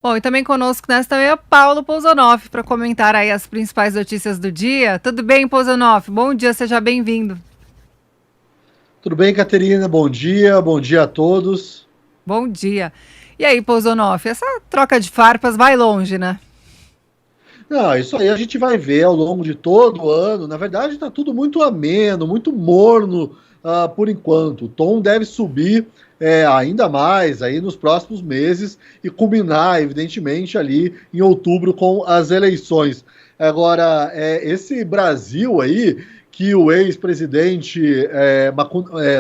Bom, e também conosco nesta manhã, Paulo Pousonoff, para comentar aí as principais notícias do dia. Tudo bem, Pousonoff? Bom dia, seja bem-vindo. Tudo bem, Caterina? Bom dia a todos. Bom dia. E aí, Pousonoff, essa troca de farpas vai longe, né? Não, isso aí a gente vai ver ao longo de todo o ano. Na verdade, está tudo muito ameno, muito morno por enquanto. O tom deve subir ainda mais aí nos próximos meses e culminar, evidentemente, ali em outubro com as eleições. Agora, esse Brasil aí, que o ex-presidente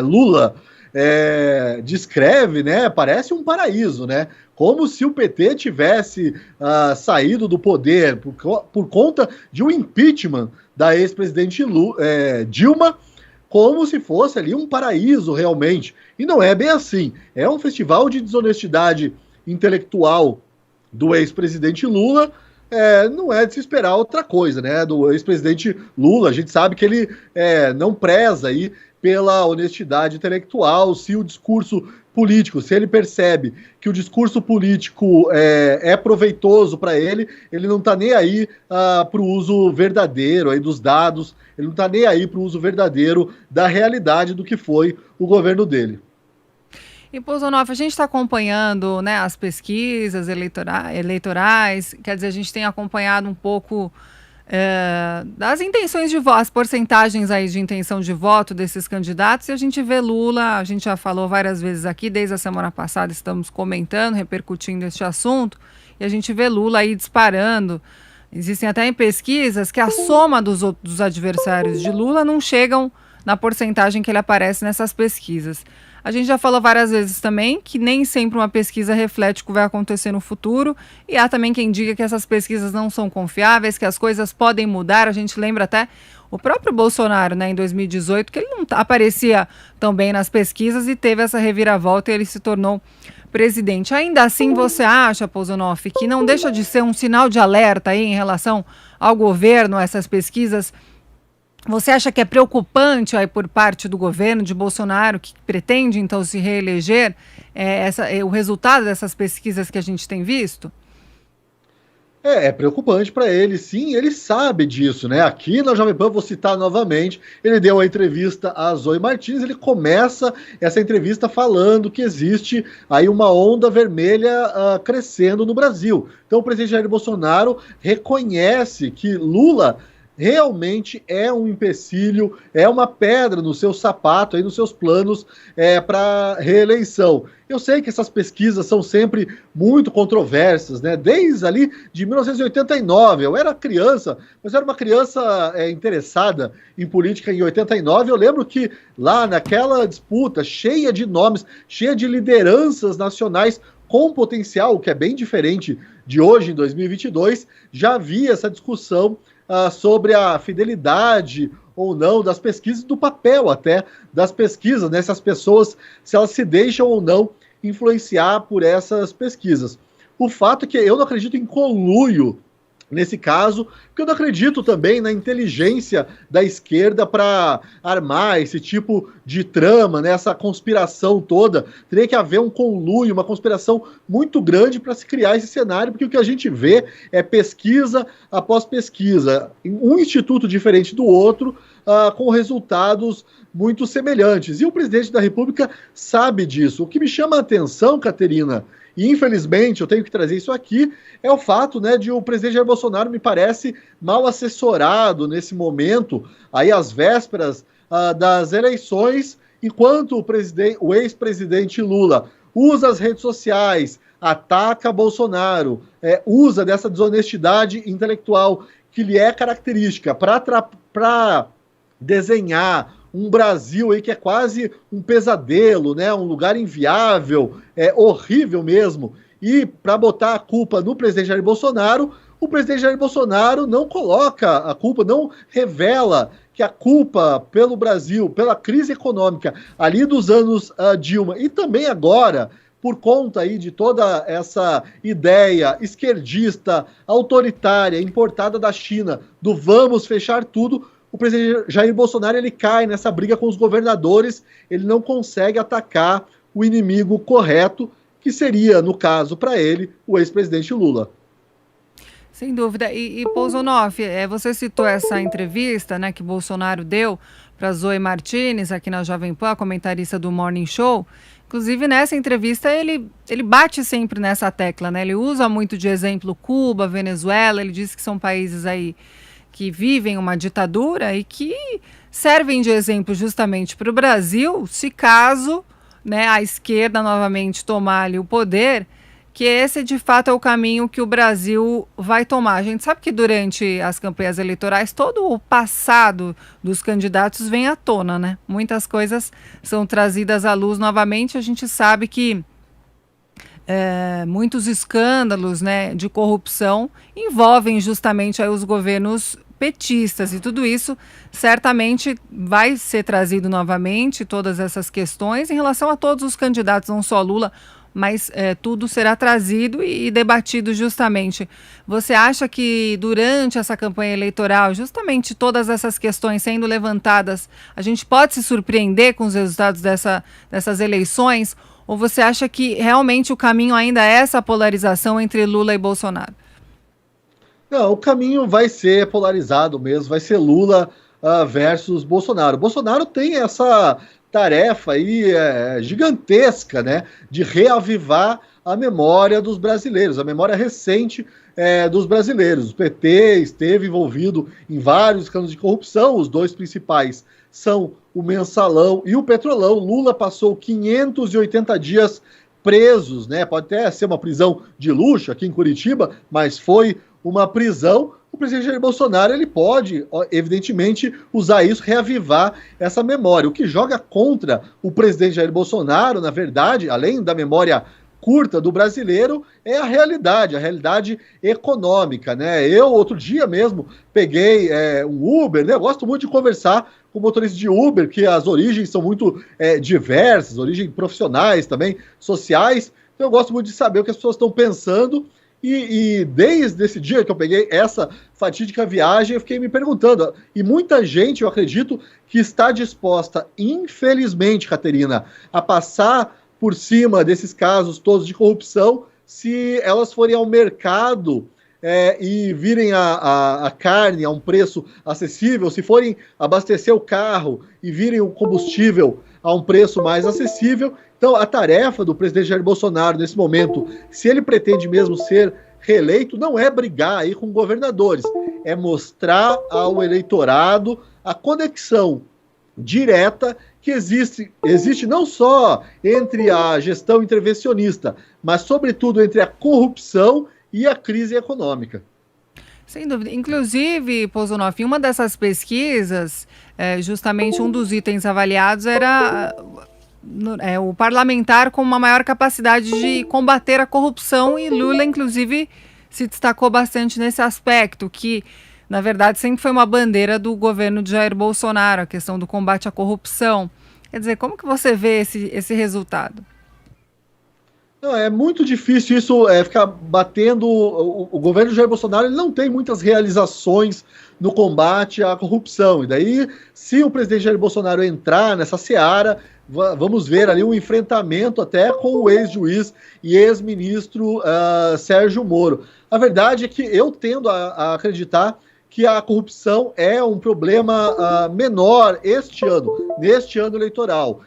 Lula descreve, né? Parece um paraíso, né? Como se o PT tivesse saído do poder por conta de um impeachment da ex-presidente Dilma, como se fosse ali um paraíso realmente. E não é bem assim. É um festival de desonestidade intelectual do ex-presidente Lula. Não é de se esperar outra coisa, né? Do ex-presidente Lula, a gente sabe que ele não preza aí pela honestidade intelectual, se o discurso político, se ele percebe que o discurso político é proveitoso para ele não está nem aí para o uso verdadeiro aí dos dados, ele não está nem aí para o uso verdadeiro da realidade do que foi o governo dele. E, Pousonoff, a gente está acompanhando, né, as pesquisas eleitorais, quer dizer, a gente tem acompanhado um pouco das intenções de voto, as porcentagens aí de intenção de voto desses candidatos, e a gente vê Lula, a gente já falou várias vezes aqui, desde a semana passada estamos comentando, repercutindo este assunto, e a gente vê Lula aí disparando. Existem até em pesquisas que a soma dos adversários de Lula não chegam na porcentagem que ele aparece nessas pesquisas. A gente já falou várias vezes também que nem sempre uma pesquisa reflete o que vai acontecer no futuro, e há também quem diga que essas pesquisas não são confiáveis, que as coisas podem mudar. A gente lembra até o próprio Bolsonaro, né, em 2018, que ele não aparecia tão bem nas pesquisas e teve essa reviravolta e ele se tornou presidente. Ainda assim, você acha, Pousonoff, que não deixa de ser um sinal de alerta aí em relação ao governo, essas pesquisas? Você acha que é preocupante aí por parte do governo de Bolsonaro, que pretende então se reeleger, o resultado dessas pesquisas que a gente tem visto? É preocupante para ele, sim, ele sabe disso, né? Aqui na Jovem Pan, vou citar novamente, ele deu a entrevista a Zoe Martins, ele começa essa entrevista falando que existe aí uma onda vermelha crescendo no Brasil. Então o presidente Jair Bolsonaro reconhece que Lula realmente é um empecilho, é uma pedra no seu sapato, aí nos seus planos para reeleição. Eu sei que essas pesquisas são sempre muito controversas, né? Desde ali de 1989, eu era criança, mas era uma criança interessada em política em 89. Eu lembro que lá naquela disputa cheia de nomes, cheia de lideranças nacionais com potencial, o que é bem diferente de hoje, em 2022, já havia essa discussão sobre a fidelidade ou não das pesquisas, do papel até das pesquisas, né? Se as pessoas, se elas se deixam ou não influenciar por essas pesquisas. O fato é que eu não acredito em conluio nesse caso, porque eu não acredito também na inteligência da esquerda para armar esse tipo de trama, né, essa conspiração toda. Teria que haver um conluio, uma conspiração muito grande para se criar esse cenário, porque o que a gente vê é pesquisa após pesquisa, um instituto diferente do outro, com resultados muito semelhantes. E o presidente da República sabe disso. O que me chama a atenção, Caterina, e infelizmente eu tenho que trazer isso aqui, é o fato, né, de o presidente Jair Bolsonaro me parece mal assessorado nesse momento, aí às vésperas das eleições, enquanto o ex-presidente Lula usa as redes sociais, ataca Bolsonaro, usa dessa desonestidade intelectual que lhe é característica para desenhar um Brasil aí que é quase um pesadelo, né? Um lugar inviável, horrível mesmo. E para botar a culpa no presidente Jair Bolsonaro, o presidente Jair Bolsonaro não coloca a culpa, não revela que a culpa pelo Brasil, pela crise econômica ali dos anos Dilma e também agora, por conta aí de toda essa ideia esquerdista, autoritária, importada da China, do vamos fechar tudo, o presidente Jair Bolsonaro ele cai nessa briga com os governadores, ele não consegue atacar o inimigo correto, que seria, no caso, para ele, o ex-presidente Lula. Sem dúvida. E Pousonoff, você citou essa entrevista, né, que Bolsonaro deu para Zoe Martins, aqui na Jovem Pan, a comentarista do Morning Show. Inclusive, nessa entrevista, ele bate sempre nessa tecla, né? Ele usa muito de exemplo Cuba, Venezuela, ele diz que são países aí que vivem uma ditadura e que servem de exemplo justamente para o Brasil, se caso, né, a esquerda novamente tomar ali o poder, que esse de fato é o caminho que o Brasil vai tomar. A gente sabe que durante as campanhas eleitorais todo o passado dos candidatos vem à tona, né? Muitas coisas são trazidas à luz novamente. A gente sabe que muitos escândalos, né, de corrupção envolvem justamente aí os governos petistas, e tudo isso certamente vai ser trazido novamente, todas essas questões em relação a todos os candidatos, não só Lula, mas tudo será trazido e debatido justamente. Você acha que durante essa campanha eleitoral, justamente todas essas questões sendo levantadas, a gente pode se surpreender com os resultados dessas eleições? Ou você acha que realmente o caminho ainda é essa polarização entre Lula e Bolsonaro? Não, o caminho vai ser polarizado mesmo, vai ser Lula versus Bolsonaro. Bolsonaro tem essa tarefa aí gigantesca, né, de reavivar a memória dos brasileiros, a memória recente dos brasileiros. O PT esteve envolvido em vários escândalos de corrupção, os dois principais são o Mensalão e o Petrolão. Lula passou 580 dias presos, né, pode até ser uma prisão de luxo aqui em Curitiba, mas foi uma prisão. O presidente Jair Bolsonaro ele pode, evidentemente, usar isso, reavivar essa memória. O que joga contra o presidente Jair Bolsonaro, na verdade, além da memória curta do brasileiro, é a realidade econômica, né? Eu, outro dia mesmo, peguei um Uber, né? Eu gosto muito de conversar com motoristas de Uber, que as origens são muito diversas, origens profissionais também, sociais. Então eu gosto muito de saber o que as pessoas estão pensando. E desde esse dia que eu peguei essa fatídica viagem, eu fiquei me perguntando, e muita gente, eu acredito, que está disposta, infelizmente, Caterina, a passar por cima desses casos todos de corrupção, se elas forem ao mercado e virem a carne a um preço acessível, se forem abastecer o carro e virem o combustível a um preço mais acessível. Então, a tarefa do presidente Jair Bolsonaro, nesse momento, se ele pretende mesmo ser reeleito, não é brigar aí com governadores, é mostrar ao eleitorado a conexão direta que existe não só entre a gestão intervencionista, mas, sobretudo, entre a corrupção e a crise econômica. Sem dúvida. Inclusive, Pousonoff, em uma dessas pesquisas, justamente um dos itens avaliados era o parlamentar com uma maior capacidade de combater a corrupção, e Lula, inclusive, se destacou bastante nesse aspecto, que, na verdade, sempre foi uma bandeira do governo de Jair Bolsonaro, a questão do combate à corrupção. Quer dizer, como que você vê esse resultado? Não, é muito difícil isso ficar batendo. O governo de Jair Bolsonaro ele não tem muitas realizações no combate à corrupção. E daí, se o presidente Jair Bolsonaro entrar nessa seara, vamos ver ali um enfrentamento até com o ex-juiz e ex-ministro Sérgio Moro. A verdade é que eu tendo a acreditar que a corrupção é um problema menor neste ano eleitoral.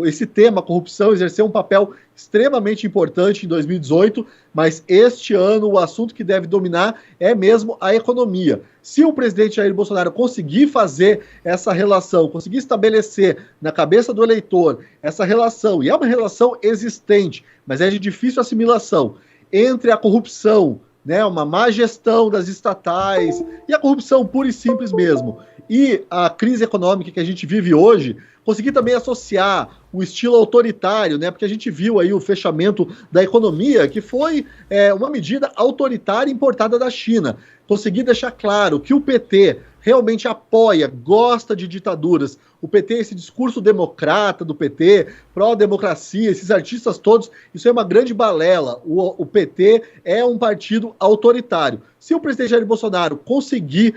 Esse tema, corrupção, exerceu um papel extremamente importante em 2018, mas este ano o assunto que deve dominar é mesmo a economia. Se o presidente Jair Bolsonaro conseguir fazer essa relação, conseguir estabelecer na cabeça do eleitor essa relação, e é uma relação existente, mas é de difícil assimilação, entre a corrupção, né, uma má gestão das estatais e a corrupção pura e simples mesmo, e a crise econômica que a gente vive hoje, conseguir também associar o estilo autoritário, né, porque a gente viu aí o fechamento da economia, que foi uma medida autoritária importada da China. Conseguir deixar claro que o PT realmente apoia, gosta de ditaduras. O PT, esse discurso democrata do PT, pró-democracia, esses artistas todos, isso é uma grande balela. O PT é um partido autoritário. Se o presidente Jair Bolsonaro conseguir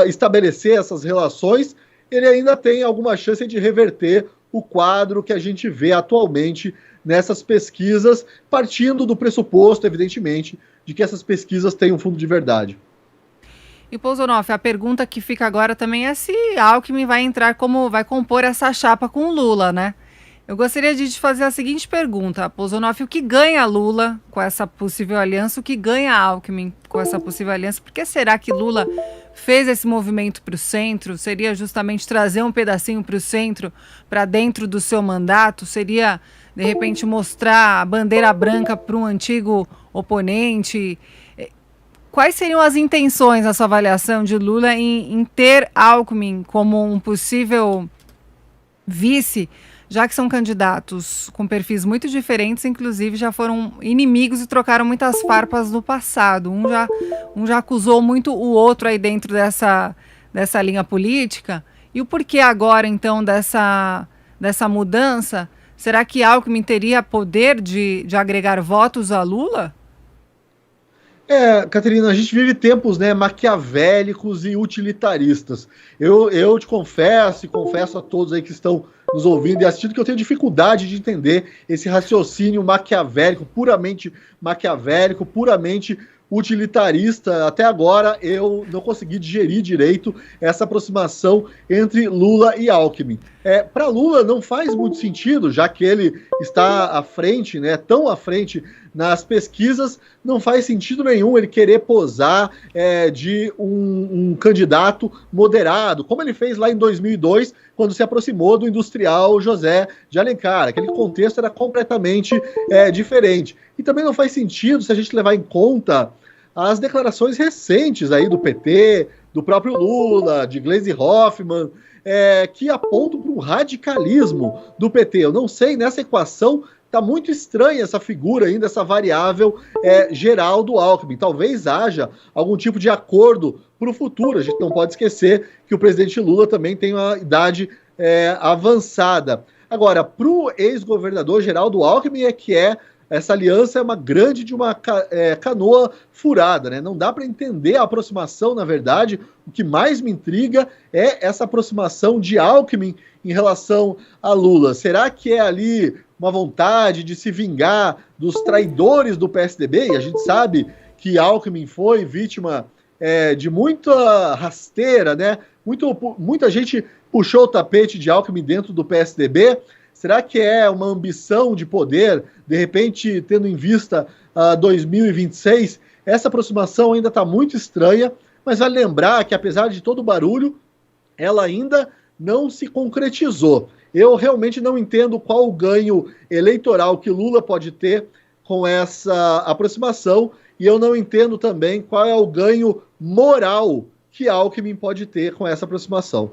estabelecer essas relações, ele ainda tem alguma chance de reverter o quadro que a gente vê atualmente nessas pesquisas, partindo do pressuposto, evidentemente, de que essas pesquisas têm um fundo de verdade. E, Pousonoff, a pergunta que fica agora também é se Alckmin vai entrar vai compor essa chapa com o Lula, né? Eu gostaria de te fazer a seguinte pergunta, Pousonoff, o que ganha Lula com essa possível aliança, o que ganha Alckmin com essa possível aliança? Por que será que Lula fez esse movimento para o centro? Seria justamente trazer um pedacinho para o centro, para dentro do seu mandato? Seria, de repente, mostrar a bandeira branca para um antigo oponente? Quais seriam as intenções, na sua avaliação, de Lula em ter Alckmin como um possível vice, já que são candidatos com perfis muito diferentes, inclusive já foram inimigos e trocaram muitas farpas no passado. Um já acusou muito o outro aí dentro dessa linha política. E o porquê agora, então, dessa mudança? Será que Alckmin teria poder de agregar votos a Lula? Caterina, a gente vive tempos, né, maquiavélicos e utilitaristas. Eu te confesso, e confesso a todos aí que estão nos ouvindo e assistindo, que eu tenho dificuldade de entender esse raciocínio maquiavélico, puramente utilitarista. Até agora eu não consegui digerir direito essa aproximação entre Lula e Alckmin. Para Lula não faz muito sentido, já que ele está à frente, né, tão à frente nas pesquisas, não faz sentido nenhum ele querer posar de um candidato moderado, como ele fez lá em 2002, quando se aproximou do industrial José de Alencar. Aquele contexto era completamente diferente. E também não faz sentido se a gente levar em conta as declarações recentes aí do PT, do próprio Lula, de Gleisi Hoffmann, que apontam para um radicalismo do PT. Eu não sei, nessa equação está muito estranha essa figura ainda, essa variável geral do Alckmin. Talvez haja algum tipo de acordo para o futuro. A gente não pode esquecer que o presidente Lula também tem uma idade avançada. Agora, para o ex-governador Geraldo Alckmin essa aliança é uma grande de uma canoa furada, né? Não dá para entender a aproximação, na verdade. O que mais me intriga é essa aproximação de Alckmin em relação a Lula. Será que é ali uma vontade de se vingar dos traidores do PSDB? E a gente sabe que Alckmin foi vítima de muita rasteira, né? Muita gente puxou o tapete de Alckmin dentro do PSDB. Será que é uma ambição de poder, de repente, tendo em vista 2026? Essa aproximação ainda está muito estranha, mas vale lembrar que, apesar de todo o barulho, ela ainda não se concretizou. Eu realmente não entendo qual o ganho eleitoral que Lula pode ter com essa aproximação, e eu não entendo também qual é o ganho moral que Alckmin pode ter com essa aproximação.